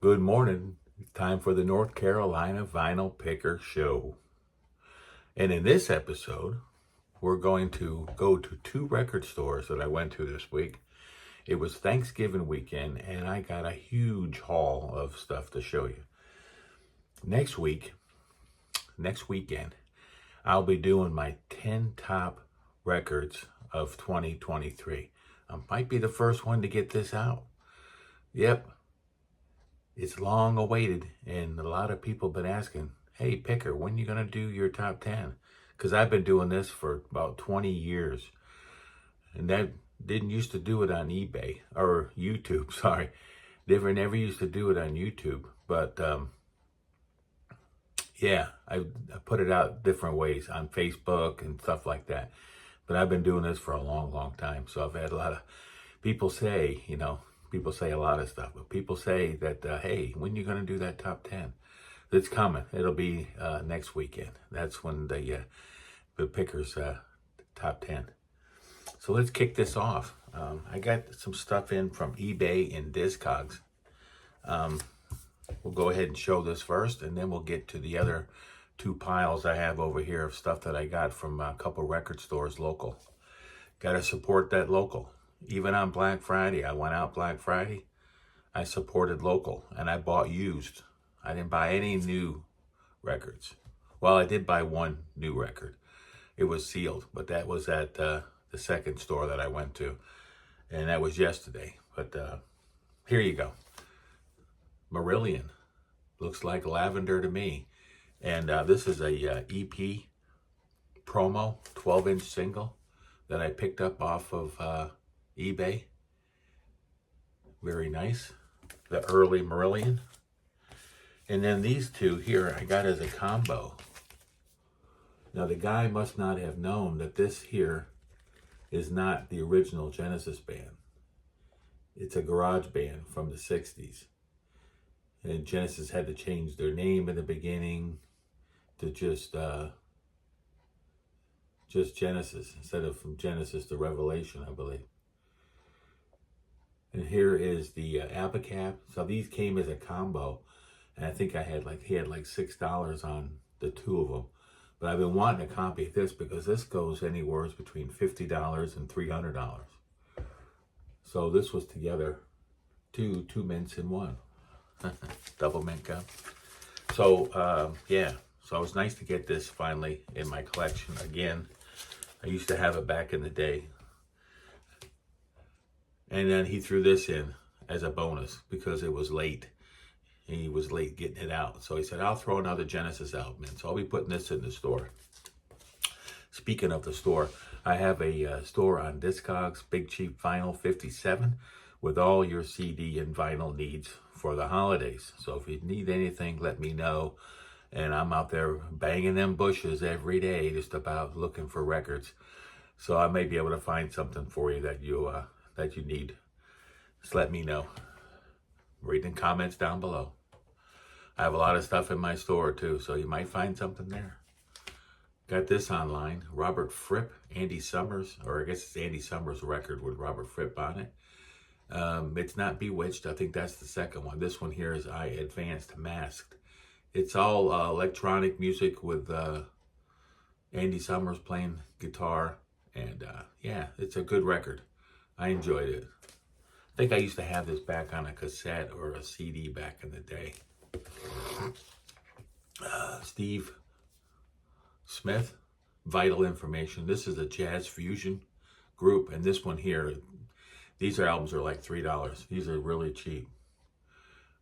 Good morning. It's time for the North Carolina Vinyl Picker Show. And in this episode, we're going to go to two record stores that I went to this week. It was Thanksgiving weekend, and I got a huge haul of stuff to show you. Next weekend, I'll be doing my 10 top records of 2023. I might be the first one to get this out. Yep. It's long awaited, and a lot of people have been asking, hey, Picker, when are you going to do your top 10? Because I've been doing this for about 20 years, and that didn't used to do it on eBay, or YouTube, sorry. Never used to do it on YouTube, but yeah, I put it out different ways on Facebook and stuff like that. But I've been doing this for a long, long time, so I've had a lot of people say, people say a lot of stuff, but people say that, hey, when you going to do that top 10? It's coming. It'll be next weekend. That's when the Pickers top 10. So let's kick this off. I got some stuff in from eBay and Discogs. We'll go ahead and show this first, and then we'll get to the other two piles I have over here of stuff that I got from a couple record stores local. Got to support that local. Even on Black Friday, I went out Black Friday, I supported local, and I bought used. I didn't buy any new records. Well, I did buy one new record. It was sealed, but that was at the second store that I went to, and that was yesterday. But here you go. Marillion. Looks like lavender to me. And this is a EP promo, 12-inch single that I picked up off of eBay. Very nice. The early Marillion. And then these two here I got as a combo. Now the guy must not have known that this here is not the original Genesis band. It's a garage band from the 60s. And Genesis had to change their name in the beginning to just Genesis instead of from Genesis to Revelation, I believe. And here is the Abacab. So these came as a combo, and I think he had like $6 on the two of them. But I've been wanting a copy of this because this goes anywhere between $50 and $300. So this was together two mints in one. Double mint gum. So yeah, so it was nice to get this finally in my collection again. I used to have it back in the day. And then he threw this in as a bonus because it was late. He was late getting it out. So he said, I'll throw another Genesis album in. So I'll be putting this in the store. Speaking of the store, I have a store on Discogs, Big Cheap Vinyl 57, with all your CD and vinyl needs for the holidays. So if you need anything, let me know. And I'm out there banging them bushes every day, just about looking for records. So I may be able to find something for you that you need. Just let me know. Read in comments down below. I have a lot of stuff in my store too, so you might find something there. Got this online. Robert Fripp, Andy Summers, or I guess it's Andy Summers' record with Robert Fripp on it. It's not Bewitched. I think that's the second one. This one here is I Advanced Masked. It's all electronic music with Andy Summers playing guitar. And yeah, it's a good record. I enjoyed it. I think I used to have this back on a cassette or a CD back in the day. Steve Smith, Vital Information. This is a jazz fusion group. And this one here, these albums are like $3. These are really cheap.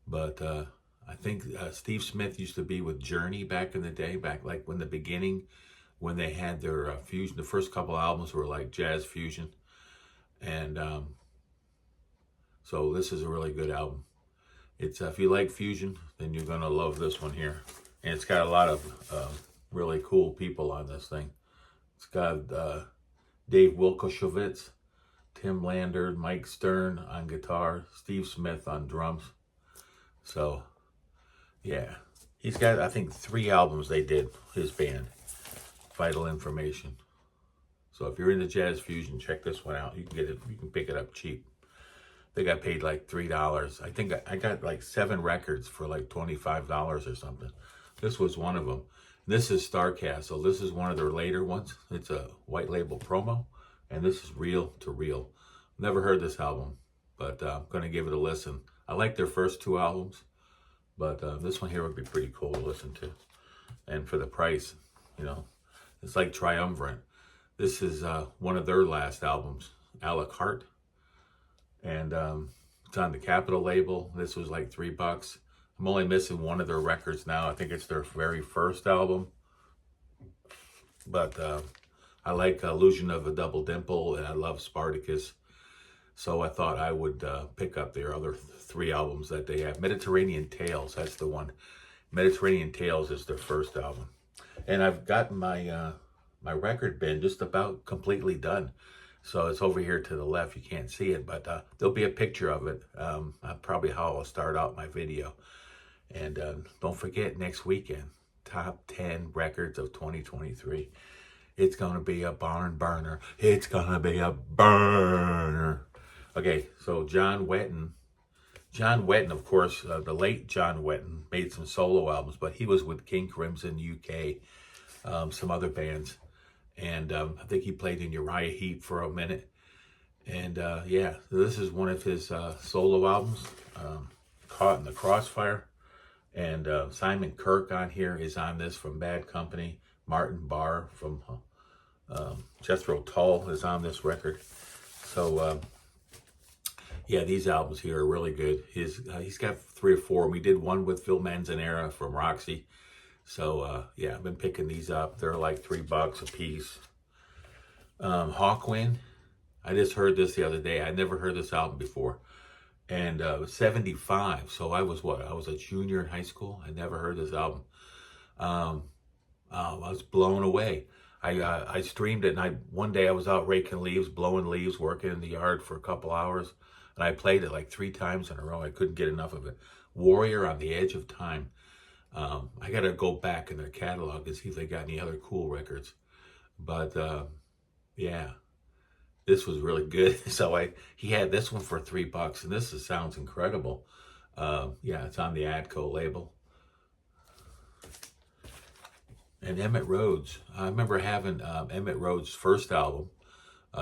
But I think Steve Smith used to be with Journey back in the day, back like when the beginning, when they had their fusion. The first couple albums were like jazz fusion. And so this is a really good album. It's if you like fusion, then you're going to love this one here. And it's got a lot of really cool people on this thing. It's got Dave Wilkowitz, Tim Lander, Mike Stern on guitar, Steve Smith on drums. So, yeah. He's got, I think, 3 albums they did, his band, Vital Information. So if you're into jazz fusion, check this one out. You can get it, you can pick it up cheap. think I paid like $3. I think I got like 7 records for like $25 or something. This was one of them. This is Starcast, so this is one of their later ones. It's a white label promo, and this is Reel to Reel. Never heard this album, but I'm going to give it a listen. I like their first 2 albums, but this one here would be pretty cool to listen to. And for the price, you know, it's like Triumvirate. This is one of their last albums, Alec Hart. And it's on the Capitol label. This was like $3. I'm only missing one of their records now. I think it's their very first album. But I like Illusion of a Double Dimple, and I love Spartacus. So I thought I would pick up their other 3 albums that they have. Mediterranean Tales, that's the one. Mediterranean Tales is their first album. And I've gotten my my record bin just about completely done. So it's over here to the left. You can't see it, but there'll be a picture of it. Probably how I'll start out my video. And don't forget, next weekend, top 10 records of 2023. It's going to be a barn burner. It's going to be a burner. Okay, so John Weton. John Weton, of course, the late John Weton, made some solo albums, but he was with King Crimson UK, some other bands. And I think he played in Uriah Heep for a minute. And yeah, this is one of his solo albums, Caught in the Crossfire. And Simon Kirke on here is on this from Bad Company. Martin Barr from Jethro Tull is on this record. So yeah, these albums here are really good. He's got 3 or 4. We did one with Phil Manzanera from Roxy. So yeah, I've been picking these up. They're like $3 a piece. Hawkwind. I just heard this the other day. I never heard this album before. And 75. So I was what? I was a junior in high school. I never heard this album. I was blown away. I streamed it, and one day I was out raking leaves, blowing leaves, working in the yard for a couple hours, and I played it like 3 times in a row. I couldn't get enough of it. Warrior on the Edge of Time. I got to go back in their catalog and see if they got any other cool records. But yeah, this was really good. So he had this one for $3, and this sounds incredible. Yeah, it's on the Adco label. And Emmett Rhodes. I remember having Emmett Rhodes' first album,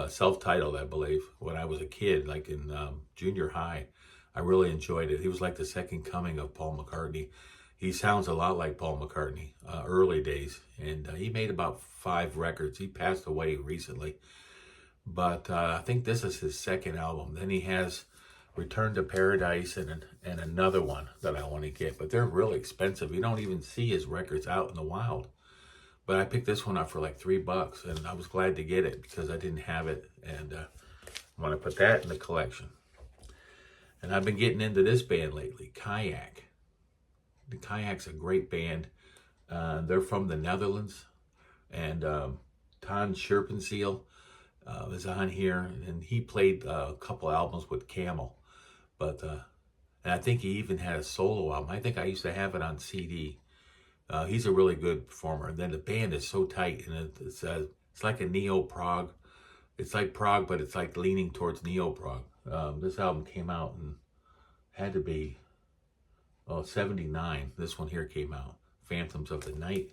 self-titled, I believe, when I was a kid, like in junior high. I really enjoyed it. He was like the second coming of Paul McCartney. He sounds a lot like Paul McCartney, early days. And he made about 5 records. He passed away recently. But I think this is his second album. Then he has Return to Paradise and another one that I want to get. But they're really expensive. You don't even see his records out in the wild. But I picked this one up for like $3, and I was glad to get it because I didn't have it. And I want to put that in the collection. And I've been getting into this band lately, Kayak. The Kayak's a great band. They're from the Netherlands. And Ton Scherpenzeel is on here. And he played a couple albums with Camel. But and I think he even had a solo album. I think I used to have it on CD. He's a really good performer. And then the band is so tight. And it's like a neo-prog. It's like prog, but it's like leaning towards neo-prog. This album came out and had to be 79. This one here came out, Phantoms of the Night.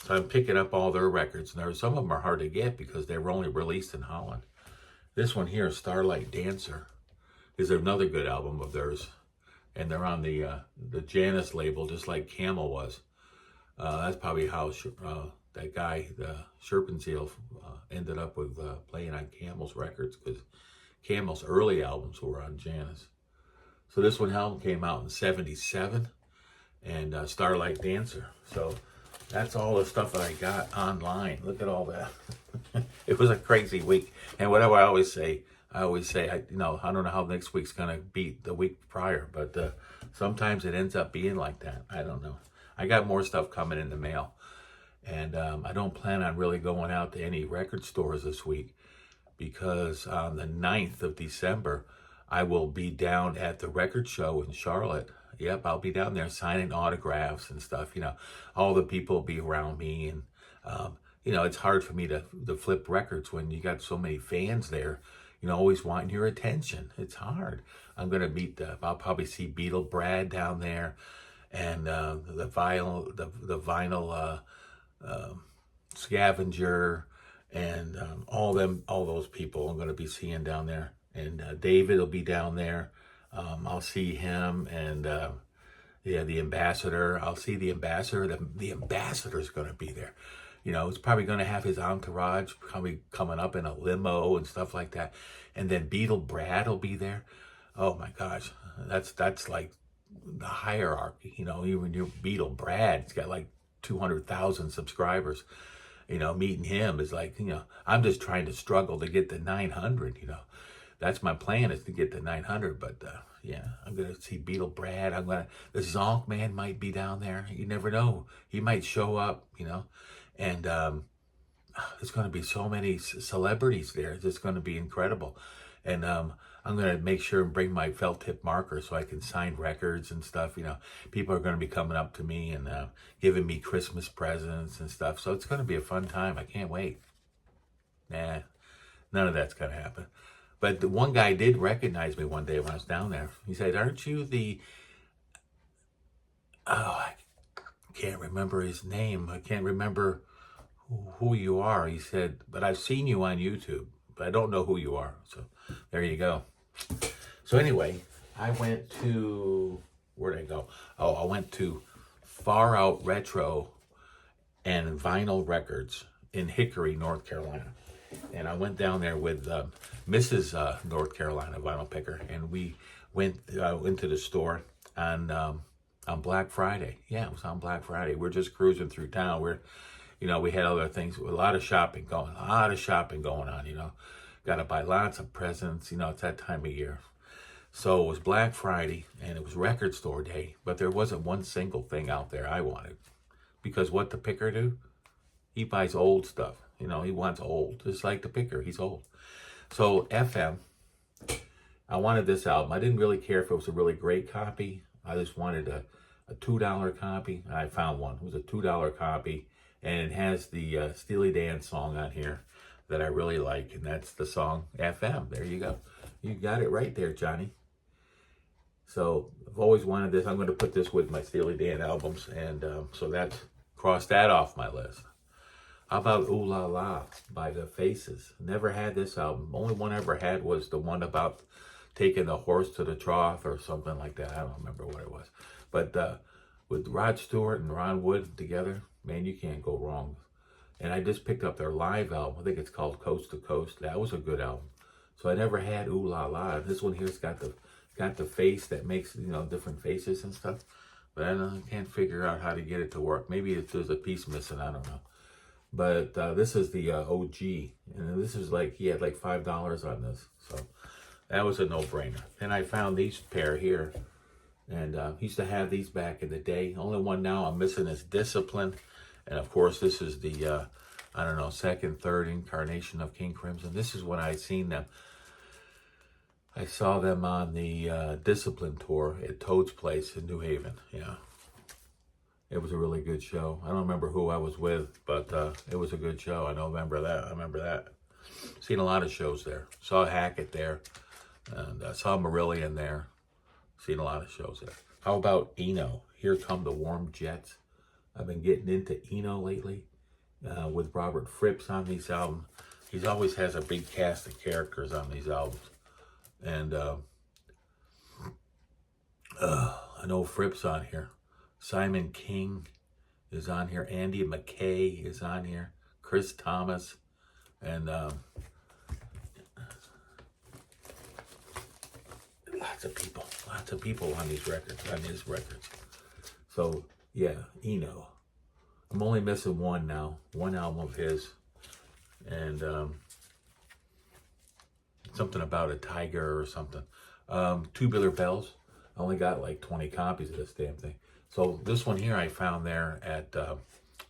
So I'm picking up all their records. And some of them are hard to get because they were only released in Holland. This one here, Starlight Dancer, is another good album of theirs. And they're on the Janus label, just like Camel was. That's probably how that guy, the Scherpenzeel, ended up with playing on Camel's records, because Camel's early albums were on Janus. So this one album came out in 77, and Starlight Dancer. So that's all the stuff that I got online. Look at all that. It was a crazy week. And whatever I always say, I don't know how next week's going to beat the week prior, but sometimes it ends up being like that. I don't know. I got more stuff coming in the mail. And I don't plan on really going out to any record stores this week, because on the 9th of December, I will be down at the record show in Charlotte. Yep, I'll be down there signing autographs and stuff. All the people will be around me. And, it's hard for me to flip records when you got so many fans there. always wanting your attention. It's hard. I'm going to meet, I'll probably see Beetle Brad down there, and the vinyl scavenger, and all those people I'm going to be seeing down there. And David will be down there. I'll see him, and the ambassador. I'll see the ambassador. The ambassador's going to be there. It's probably going to have his entourage probably coming up in a limo and stuff like that. And then Beetle Brad will be there. Oh my gosh, that's like the hierarchy. Even your Beetle Brad, he's got like 200,000 subscribers. Meeting him is like, I'm just trying to struggle to get to 900. That's my plan, is to get to 900. But yeah, I'm gonna see Beetle Brad. The Zonk Man might be down there. You never know. He might show up. And there's going to be so many celebrities there. It's just going to be incredible. And I'm going to make sure and bring my felt tip marker so I can sign records and stuff. People are going to be coming up to me and giving me Christmas presents and stuff. So it's going to be a fun time. I can't wait. Nah, none of that's going to happen. But the one guy did recognize me one day when I was down there. He said, "Aren't you the..." Oh, I can't remember his name. I can't remember who you are. He said, "But I've seen you on YouTube, but I don't know who you are." So there you go. So anyway, I went to, where'd I go? Oh, I went to Far Out Retro and Vinyl Records in Hickory, North Carolina. And I went down there with Mrs. North Carolina Vinyl Picker, and we went into the store on Black Friday. Yeah, it was on Black Friday. We're just cruising through town. We had other things, a lot of shopping going on, Got to buy lots of presents, it's that time of year. So it was Black Friday, and it was record store day, but there wasn't one single thing out there I wanted. Because what the picker do? He buys old stuff. He wants old, just like the picker, he's old. So FM, I wanted this album. I didn't really care if it was a really great copy. I just wanted a $2 copy. I found one. It was a $2 copy, and it has the Steely Dan song on here that I really like, and that's the song FM. There you go. You got it right there, Johnny. So I've always wanted this. I'm going to put this with my Steely Dan albums, and so that's crossed that off my list. How about Ooh La La by The Faces? Never had this album. Only one I ever had was the one about taking the horse to the trough or something like that. I don't remember what it was. But with Rod Stewart and Ron Wood together, man, you can't go wrong. And I just picked up their live album. I think it's called Coast to Coast. That was a good album. So I never had Ooh La La. This one here's got the face that makes, different faces and stuff. But I can't figure out how to get it to work. Maybe there's a piece missing. I don't know. But this is the OG. And this is he had like $5 on this. So that was a no-brainer. And I found these pair here. And used to have these back in the day. Only one now I'm missing is Discipline. And of course, this is the, second, third incarnation of King Crimson. This is when I seen them. I saw them on the Discipline tour at Toad's Place in New Haven. Yeah. It was a really good show. I don't remember who I was with, but it was a good show. I remember that. Seen a lot of shows there. Saw Hackett there. And saw Marillion there. Seen a lot of shows there. How about Eno? Here Come the Warm Jets. I've been getting into Eno lately with Robert Fripp on these albums. He always has a big cast of characters on these albums. And I know Fripp's on here. Simon King is on here. Andy McKay is on here. Chris Thomas. And lots of people on these records, So, yeah, Eno. I'm only missing one now. One album of his. And something about a tiger or something. Tubular Bells. I only got like 20 copies of this damn thing. So this one here I found there at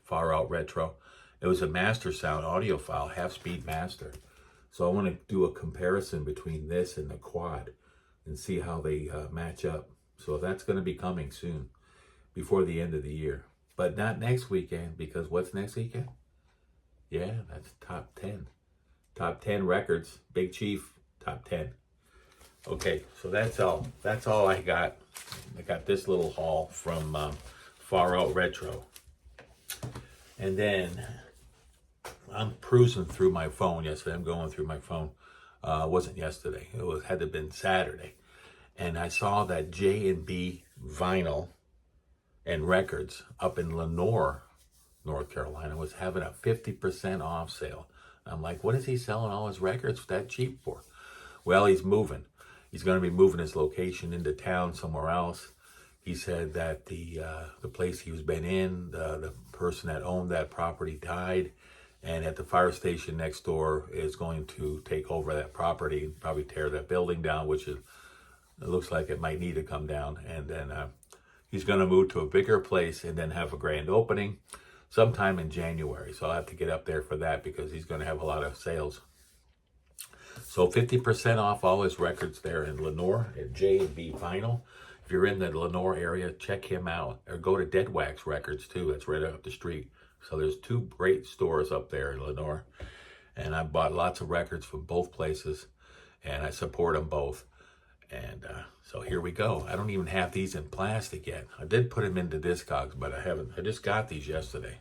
Far Out Retro. It was a master sound audio file, half-speed master. So I want to do a comparison between this and the quad and see how they match up. So that's going to be coming soon, before the end of the year. But not next weekend, because what's next weekend? Yeah, that's top 10. Top 10 records. Big Chief top 10. Okay, so that's all I got. I got this little haul from Far Out Retro. And then I'm cruising through my phone yesterday. I'm going through my phone. It wasn't yesterday. Had to have been Saturday. And I saw that J&B Vinyl and Records up in Lenoir, North Carolina, was having a 50% off sale. I'm like, what is he selling all his records that cheap for? Well, he's moving. He's going to be moving his location into town somewhere else. He said that the place he was been in, the person that owned that property died, and at the fire station next door is going to take over that property and probably tear that building down, which is, it looks like it might need to come down. And then he's going to move to a bigger place and then have a grand opening sometime in January. So I'll have to get up there for that because he's going to have a lot of sales. So 50% off all his records there in Lenoir at J&B Vinyl. If you're in the Lenoir area, check him out. Or go to Dead Wax Records too. That's right up the street. So there's two great stores up there in Lenoir. And I bought lots of records from both places. And I support them both. And so here we go. I don't even have these in plastic yet. I did put them into Discogs, but I haven't. I just got these yesterday.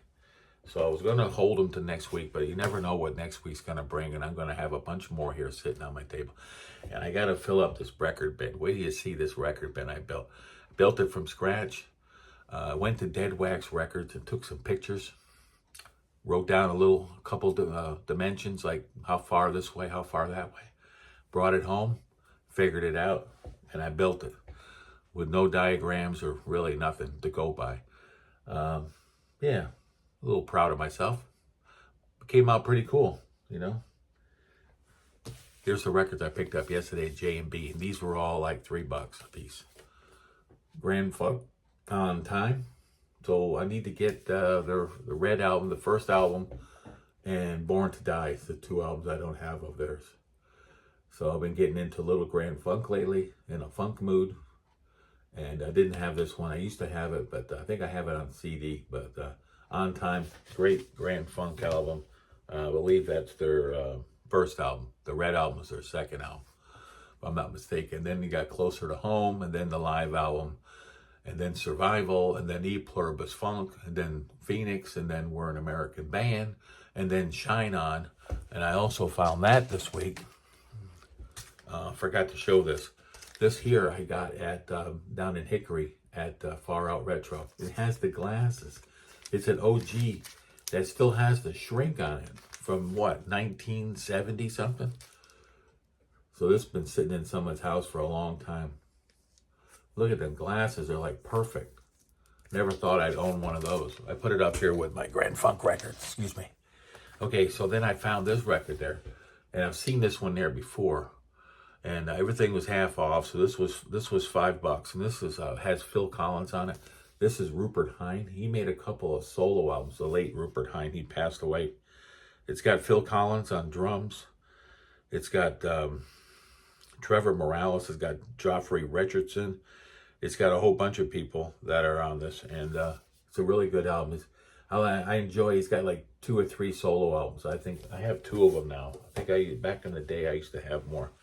So I was going to hold them to next week, but you never know what next week's going to bring. And I'm going to have a bunch more here sitting on my table. And I got to fill up this record bin. Wait till you see this record bin I built. Built it from scratch. Went to Dead Wax Records and took some pictures. Wrote down a couple dimensions, like how far this way, how far that way. Brought it home, figured it out, and I built it with no diagrams or really nothing to go by. Yeah, a little proud of myself. It came out pretty cool, you know. Here's the records I picked up yesterday at J&B, and these were all like $3 a piece. Grand Funk on Time. So I need to get the Red album, the first album, and Born to Die, the two albums I don't have of theirs. So I've been getting into a little Grand Funk lately, in a funk mood. And I didn't have this one. I used to have it, but I think I have it on CD. But On Time, great Grand Funk album. I believe that's their first album. The Red album is their second album, if I'm not mistaken. Then you got Closer to Home, and then the live album, and then Survival, and then E Pluribus Funk, and then Phoenix, and then We're an American Band, and then Shine On. And I also found that this week. Forgot to show this. This here I got at down in Hickory at Far Out Retro. It has the glasses. It's an OG that still has the shrink on it from what, 1970 something? So this has been sitting in someone's house for a long time. Look at them glasses. They're like perfect. Never thought I'd own one of those. I put it up here with my Grand Funk records. Excuse me. Okay, so then I found this record there. And I've seen this one there before. And everything was half off, so this was $5, and this is has Phil Collins on it. This is Rupert Hine. He made a couple of solo albums. The late Rupert Hine, he passed away. It's got Phil Collins on drums. It's got Trevor Morales. It's got Joffrey Richardson. It's got a whole bunch of people that are on this, and it's a really good album. I enjoy. He's got like 2 or 3 solo albums. I think I have 2 of them now. I think back in the day I used to have more.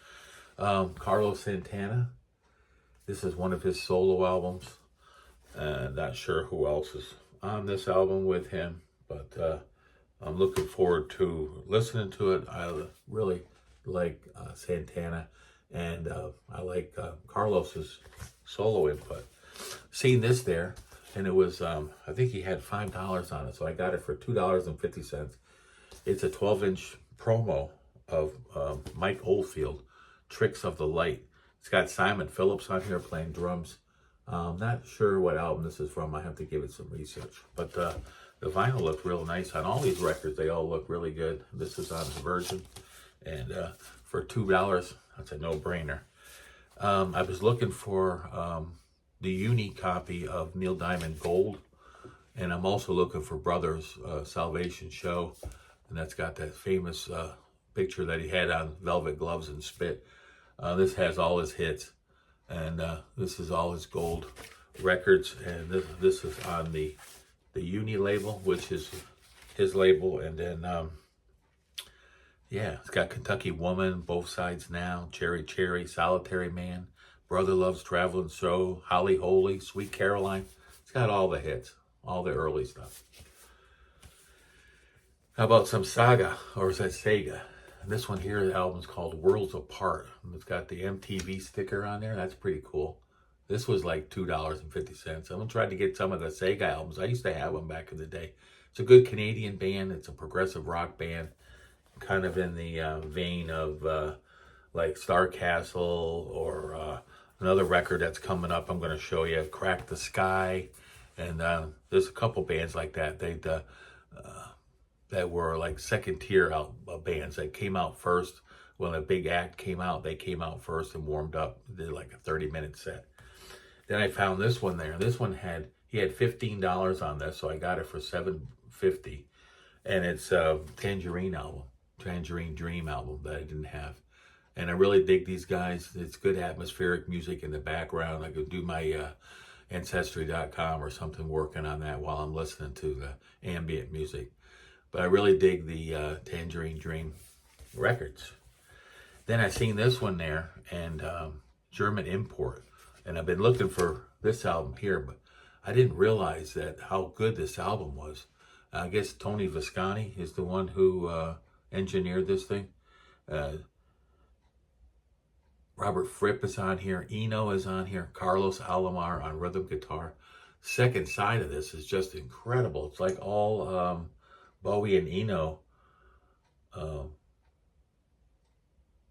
Carlos Santana. This is one of his solo albums. Not sure who else is on this album with him, but I'm looking forward to listening to it. I really like Santana, and I like Carlos's solo input. Seen this there, and it was, I think he had $5 on it, so I got it for $2.50. It's a 12-inch promo of Mike Oldfield, Tricks of the Light. It's got Simon Phillips on here playing drums. Not sure what album this is from. I have to give it some research. But the vinyl looked real nice on all these records. They all look really good. This is on Virgin. And for $2, that's a no-brainer. I was looking for the uni copy of Neil Diamond Gold. And I'm also looking for Brothers Salvation Show. And that's got that famous picture that he had on Velvet Gloves and Spit. This has all his hits, and this is all his gold records, and this is on the Uni label, which is his label, and then Yeah, it's got Kentucky Woman, Both Sides Now, Cherry Cherry, Solitary Man, Brother Loves Traveling So, Holly Holy, Sweet Caroline. It's got all the hits, all the early stuff. How about some Saga, or is that Saga? This one here, the album's called Worlds Apart. It's got the MTV sticker on there. That's pretty cool. This was like $2.50. I'm going to try to get some of the Saga albums. I used to have them back in the day. It's a good Canadian band. It's a progressive rock band, kind of in the vein of like Starcast or another record that's coming up. I'm going to show you, Crack the Sky. And there's a couple bands like that. That were like second tier bands that came out first. When a big act came out, they came out first and warmed up, did like a 30-minute set. Then I found this one there. This one he had $15 on this, so I got it for $7.50. And it's a Tangerine Dream album that I didn't have. And I really dig these guys. It's good atmospheric music in the background. I could do my Ancestry.com or something working on that while I'm listening to the ambient music. But I really dig the Tangerine Dream records. Then I seen this one there, and German import. And I've been looking for this album here, but I didn't realize that how good this album was. I guess Tony Visconti is the one who engineered this thing. Robert Fripp is on here. Eno is on here. Carlos Alomar on rhythm guitar. Second side of this is just incredible. It's like all Bowie and Eno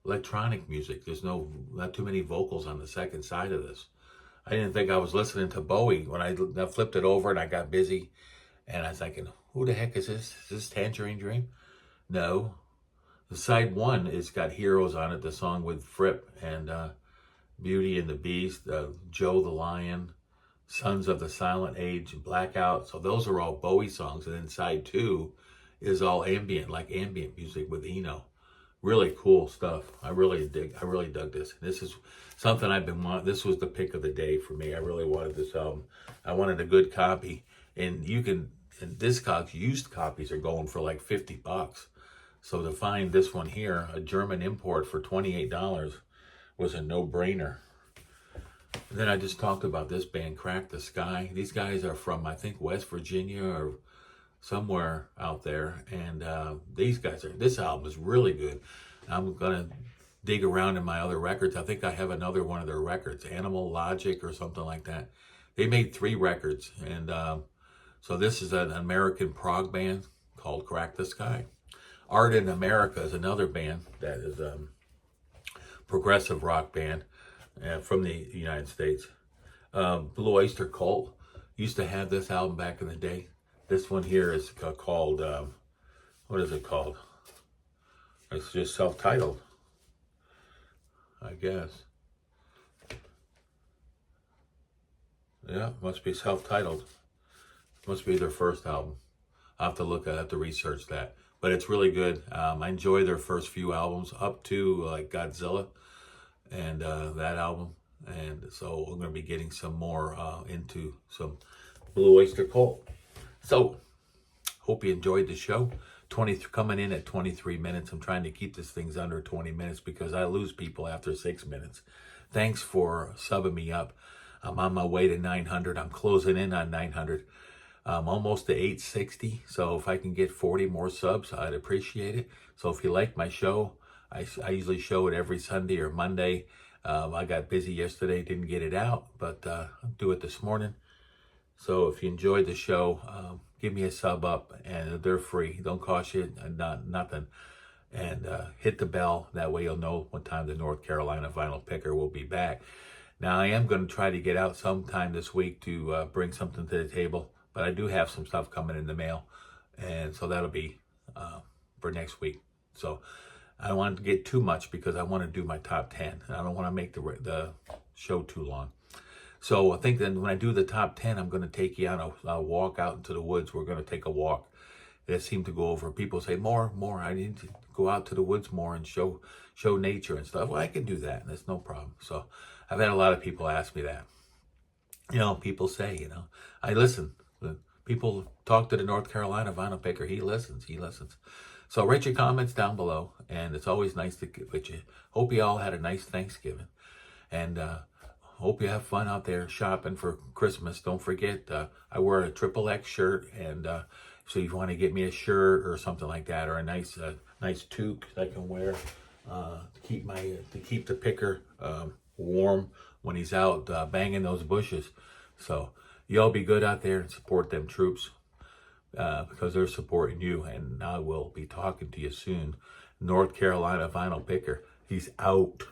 electronic music. There's not too many vocals on the second side of this. I didn't think I was listening to Bowie when I flipped it over and I got busy, and I was thinking, who the heck is this? Is this Tangerine Dream? No. The side one has got Heroes on it, the song with Fripp and Beauty and the Beast, Joe the Lion, Sons of the Silent Age, Blackout. So those are all Bowie songs. And then side two is all ambient, like ambient music with Eno. Really cool stuff. I really dug this. This is something I've been wanting. This was the pick of the day for me. I really wanted this album. I wanted a good copy. And Discog's used copies are going for like $50. So to find this one here, a German import for $28, was a no-brainer. And then I just talked about this band, Crack the Sky. These guys are from, I think, West Virginia or somewhere out there. And this album is really good. I'm going to dig around in my other records. I think I have another one of their records, Animal Logic or something like that. They made 3 records. And so this is an American prog band called Crack the Sky. Art in America is another band that is a progressive rock band from the United States. Blue Oyster Cult used to have this album back in the day. This one here is called, what is it called? It's just self-titled, I guess. Yeah, must be self-titled. Must be their first album. I'll have to research that. But it's really good. I enjoy their first few albums up to like Godzilla and that album. And so we're going to be getting some more into some Blue Oyster Cult. So hope you enjoyed the show. Coming in at 23 minutes. I'm trying to keep this things under 20 minutes because I lose people after 6 minutes. Thanks for subbing me up. I'm on my way to 900. I'm closing in on 900. Almost to 860. So if I can get 40 more subs, I'd appreciate it. So if you like my show, I usually show it every Sunday or Monday. I got busy yesterday, didn't get it out, but I'll do it this morning. So if you enjoyed the show, give me a sub up, and they're free. Don't cost you nothing. And hit the bell. That way you'll know what time the North Carolina Vinyl Picker will be back. Now I am going to try to get out sometime this week to bring something to the table. But I do have some stuff coming in the mail, and so that'll be for next week. So I don't want to get too much because I want to do my top 10. I don't want to make the show too long. So I think that when I do the top 10, I'm going to take you on a walk out into the woods. We're going to take a walk. That seem to go over. People say, more. I need to go out to the woods more and show nature and stuff. Well, I can do that. That's no problem. So I've had a lot of people ask me that. People say, I listen. People talk to the North Carolina Vinyl Picker. He listens. So write your comments down below, and it's always nice to get with you. Hope you all had a nice Thanksgiving, and hope you have fun out there shopping for Christmas. Don't forget, I wear a XXX shirt, and so if you want to get me a shirt or something like that, or a nice toque I can wear to keep the picker warm when he's out banging those bushes. So y'all be good out there and support them troops because they're supporting you. And I will be talking to you soon. North Carolina vinyl picker, he's out.